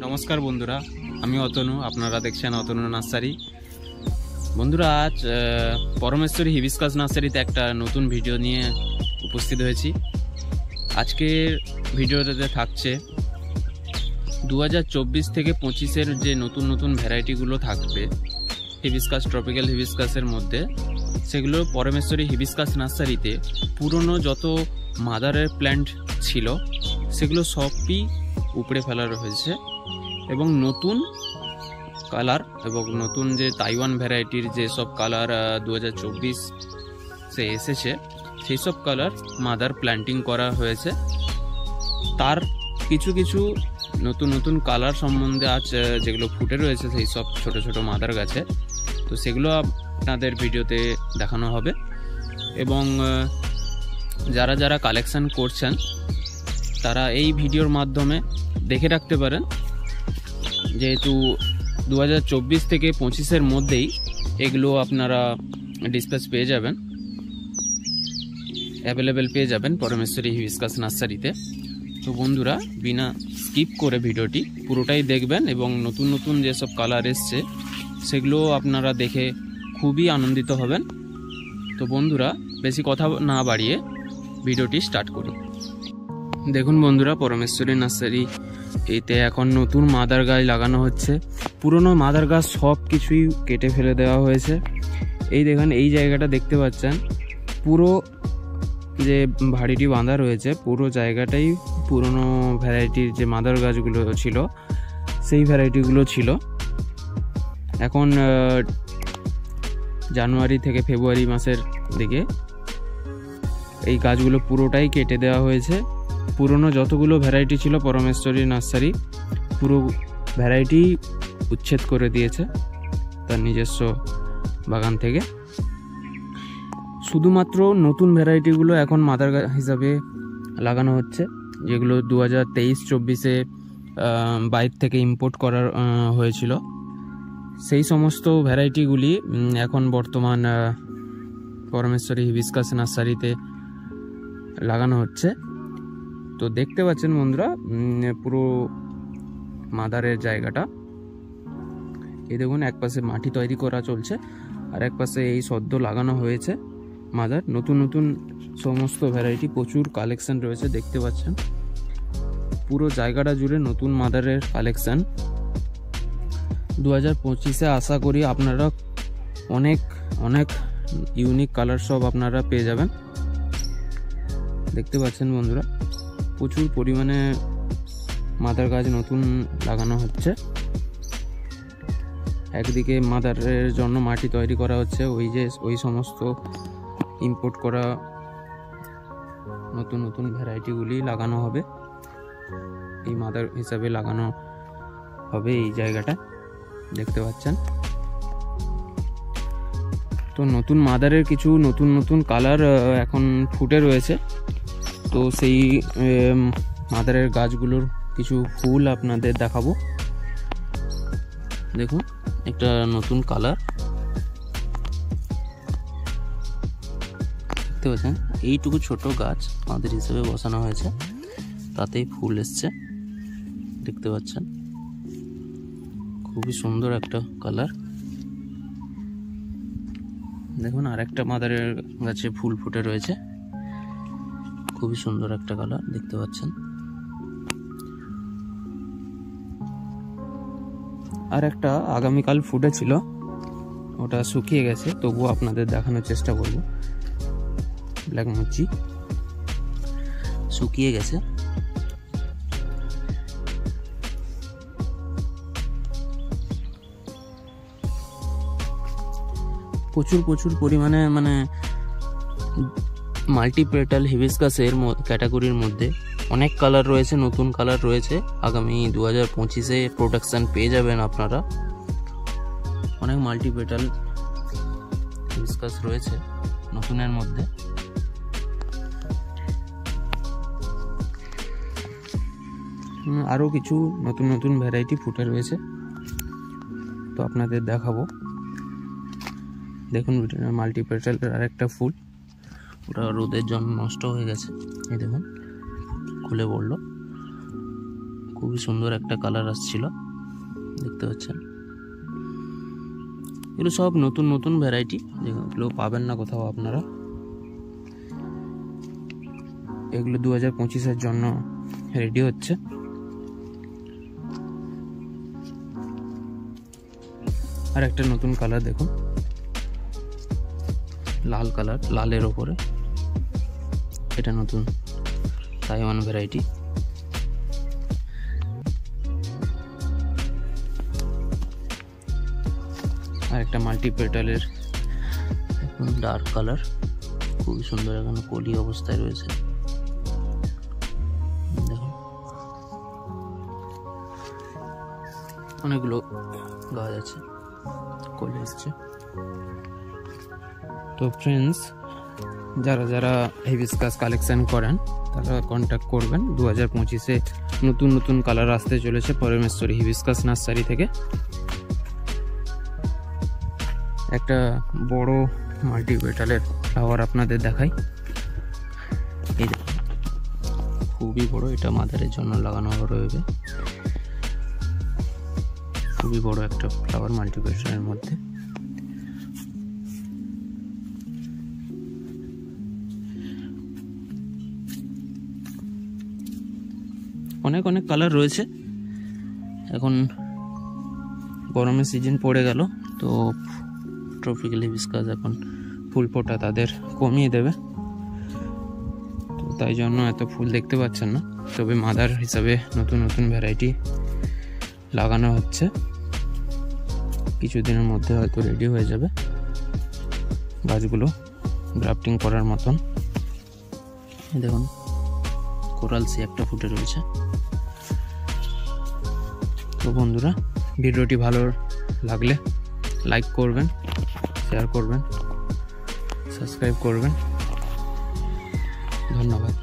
নমস্কার বন্ধুরা, আমি অতনু, আপনারা দেখছেন অতনু নার্সারি। বন্ধুরা, আজ পরমেশ্বরী হিবিস্কাস নার্সারিতে একটা নতুন ভিডিও নিয়ে উপস্থিত হয়েছি। আজকের ভিডিওটাতে থাকছে 2024 থেকে 25-এর যে নতুন নতুন ভ্যারাইটিগুলো থাকবে হিবিস্কাস, ট্রপিক্যাল হিবিস্কাসের মধ্যে, সেগুলো পরমেশ্বরী হিবিস্কাস নার্সারিতে পুরনো যত মাদারের প্ল্যান্ট ছিল সেগুলো সবই উপড়ে ফেলা হয়েছে এবং নতুন কালার এবং নতুন যে তাইওয়ান ভ্যারাইটির যে সব কালার 2024 এসেছে সেই সব কালার মাদার প্ল্যান্টিং করা হয়েছে। তার কিছু কিছু নতুন নতুন কালার সম্বন্ধে আজ যেগুলো ফুটে রয়েছে সেই সব ছোট ছোট মাদার গাছে, তো সেগুলো আপনাদের ভিডিওতে দেখানো হবে। এবং যারা যারা কালেকশন করছেন তারা এই ভিডিওর মাধ্যমে দেখে রাখতে পারেন, যেহেতু 2024 থেকে 25-এর মধ্যেই এগুলো আপনারা ডিসপ্যাচ পেয়ে যাবেন, অ্যাভেলেবেল পেয়ে যাবেন পরমেশ্বরী হিবিস্কাস নার্সারিতে। তো বন্ধুরা, বিনা স্কিপ করে ভিডিওটি পুরোটাই দেখবেন এবং নতুন নতুন যেসব কালার এসছে সেগুলো আপনারা দেখে খুবই আনন্দিত হবেন। তো বন্ধুরা, বেশি কথা না বাড়িয়ে ভিডিওটি স্টার্ট করি। দেখুন বন্ধুরা, পরমেশ্বরী নার্সারি এতে এখন নতুন মাদার গাছ লাগানো হচ্ছে। পুরনো মাদার গাছ সব কিছুই কেটে ফেলে দেওয়া হয়েছে। এই দেখেন, এই জায়গাটা দেখতে পাচ্ছেন, পুরো যে ভাড়িটি বাঁধা রয়েছে পুরো জায়গাটাই পুরনো ভ্যারাইটির যে মাদার গাছগুলো ছিল সেই ভ্যারাইটিগুলো ছিল। এখন জানুয়ারি থেকে ফেব্রুয়ারি মাসের দিকে এই গাছগুলো পুরোটাই কেটে দেওয়া হয়েছে। পুরনো যতগুলো ভ্যারাইটি ছিল পরমেশ্বরী নার্সারি পুরো ভ্যারাইটি উচ্ছেদ করে দিয়েছে তার নিজস্ব বাগান থেকে। শুধুমাত্র নতুন ভ্যারাইটিগুলো এখন মাদার গাছ হিসাবে লাগানো হচ্ছে, যেগুলো 2023-24-এ বাইরে থেকে ইম্পোর্ট করা হয়েছিল। সেই সমস্ত ভ্যারাইটিগুলি এখন বর্তমান পরমেশ্বরী হিবিস্কাস নার্সারিতে লাগানো হচ্ছে। তো দেখতে পাচ্ছেন বন্ধুরা, পুরো মাদারের জায়গাটা এই দেখুন, এক পাশে মাটি তৈরি করা চলছে আর এক পাশে এই সদ্য লাগানো হয়েছে মাদার। নতুন নতুন সমস্ত ভ্যারাইটি, প্রচুর কালেকশন রয়েছে দেখতে পাচ্ছেন। পুরো জায়গাটা জুড়ে নতুন মাদারের কালেকশন। 2025-এ আশা করি আপনারা অনেক অনেক ইউনিক কালার সব আপনারা পেয়ে যাবেন। দেখতে পাচ্ছেন বন্ধুরা, প্রচুর পরিমাণে মাদার গাছ নতুন লাগানো হচ্ছে। একদিকে মাদারের জন্য মাটি তৈরি করা হচ্ছে, ওই সমস্ত ইম্পোর্ট করা নতুন নতুন ভ্যারাইটিগুলি লাগানো হবে, এই মাদার হিসাবে লাগানো হবে এই জায়গাটা দেখতে পাচ্ছেন। তো নতুন মাদারের কিছু নতুন নতুন কালার এখন ফুটে রয়েছে। তো সেই মাদারের গাছগুলোর কিছু ফুল আপনাদের দেখাবো। দেখুন, একটা নতুন কালার দেখতে পাচ্ছেন। এইটুকু ছোট গাছ মাদার হিসেবে বসানো হয়েছে, তাতেই ফুল এসছে দেখতে পাচ্ছেন। খুবই সুন্দর একটা কালার। দেখুন, আর একটা মাদারের গাছে ফুল ফুটে রয়েছে, খুবই সুন্দর একটা কালার দেখতে পাচ্ছেন। আর একটা আগামীকাল ফুটেছিল, ওটা শুকিয়ে গেছে, তবুও আপনাদের দেখানোর চেষ্টা করব। ব্ল্যাক মুচি শুকিয়ে গেছে। প্রচুর পরিমাণে মানে মাল্টিপেটাল হিবিস্কাসের ক্যাটাগরির মধ্যে অনেক কালার রয়েছে, নতুন কালার রয়েছে। আগামী 2025-এ প্রোডাকশান পেয়ে যাবেন আপনারা। অনেক মাল্টিপেটাল হিবিস্কাস রয়েছে নতুনের মধ্যে। আরও কিছু নতুন নতুন ভ্যারাইটি ফুটে রয়েছে, তো আপনাদের দেখাবো। দেখুন, মাল্টিপেটালের আরেকটা ফুল, ওটা রোদের জন্য নষ্ট হয়ে গেছে। এই দেখুন, খুলে পড়লো, খুব খুবই সুন্দর একটা কালার আসছিল, দেখতে পাচ্ছেন। এগুলো সব নতুন নতুন ভ্যারাইটি, যেগুলো পাবেন না কোথাও আপনারা। এগুলো 2025-এর জন্য রেডি হচ্ছে। আর একটা নতুন কালার দেখুন, লাল কালার, লালের ওপরে। এটা নতুন তাইওয়ান ভ্যারাইটি। আর একটা মাল্টি পেটালের ডার্ক কালার, খুবই সুন্দর, এখানে কলি অবস্থায় রয়েছে। দেখুন অনেকগুলো গাছ আছে, কলি এসছে। তো ফ্রেন্ডস, যারা যারা হিবিস্কাস কালেকশন করেন তারা কন্ট্যাক্ট করবেন। 2025-এ নতুন নতুন কালার আসতে চলেছে পরমেশ্বরী হিবিস্কাস নার্সারি থেকে। একটা বড় মাল্টি পেটালের ফ্লাওয়ার আপনাদের দেখাই। এই খুবই বড়, এটা মাদারের জন্য লাগানো রয়েছে। খুবই বড় একটা ফ্লাওয়ার মাল্টি পেটালের মধ্যে। অনেক অনেক কালার রয়েছে। এখন গরমের সিজন পড়ে গেল, তো ট্রপিক্যাল হিবিস্কাস এখন ফুল ফোটা তাদের কমিয়ে দেবে, তো তাই জন্য এত ফুল দেখতে পাচ্ছেন না। তবে মাদার হিসাবে নতুন নতুন ভ্যারাইটি লাগানো হচ্ছে, কিছুদিনের মধ্যে হয়তো রেডি হয়ে যাবে গাছগুলো গ্রাফটিং করার মতন। দেখুন কোরালসি একটা ফুটে রয়েছে। তো বন্ধুরা, ভিডিওটি ভালো লাগলে লাইক করবেন, শেয়ার করবেন, সাবস্ক্রাইব করবেন। ধন্যবাদ।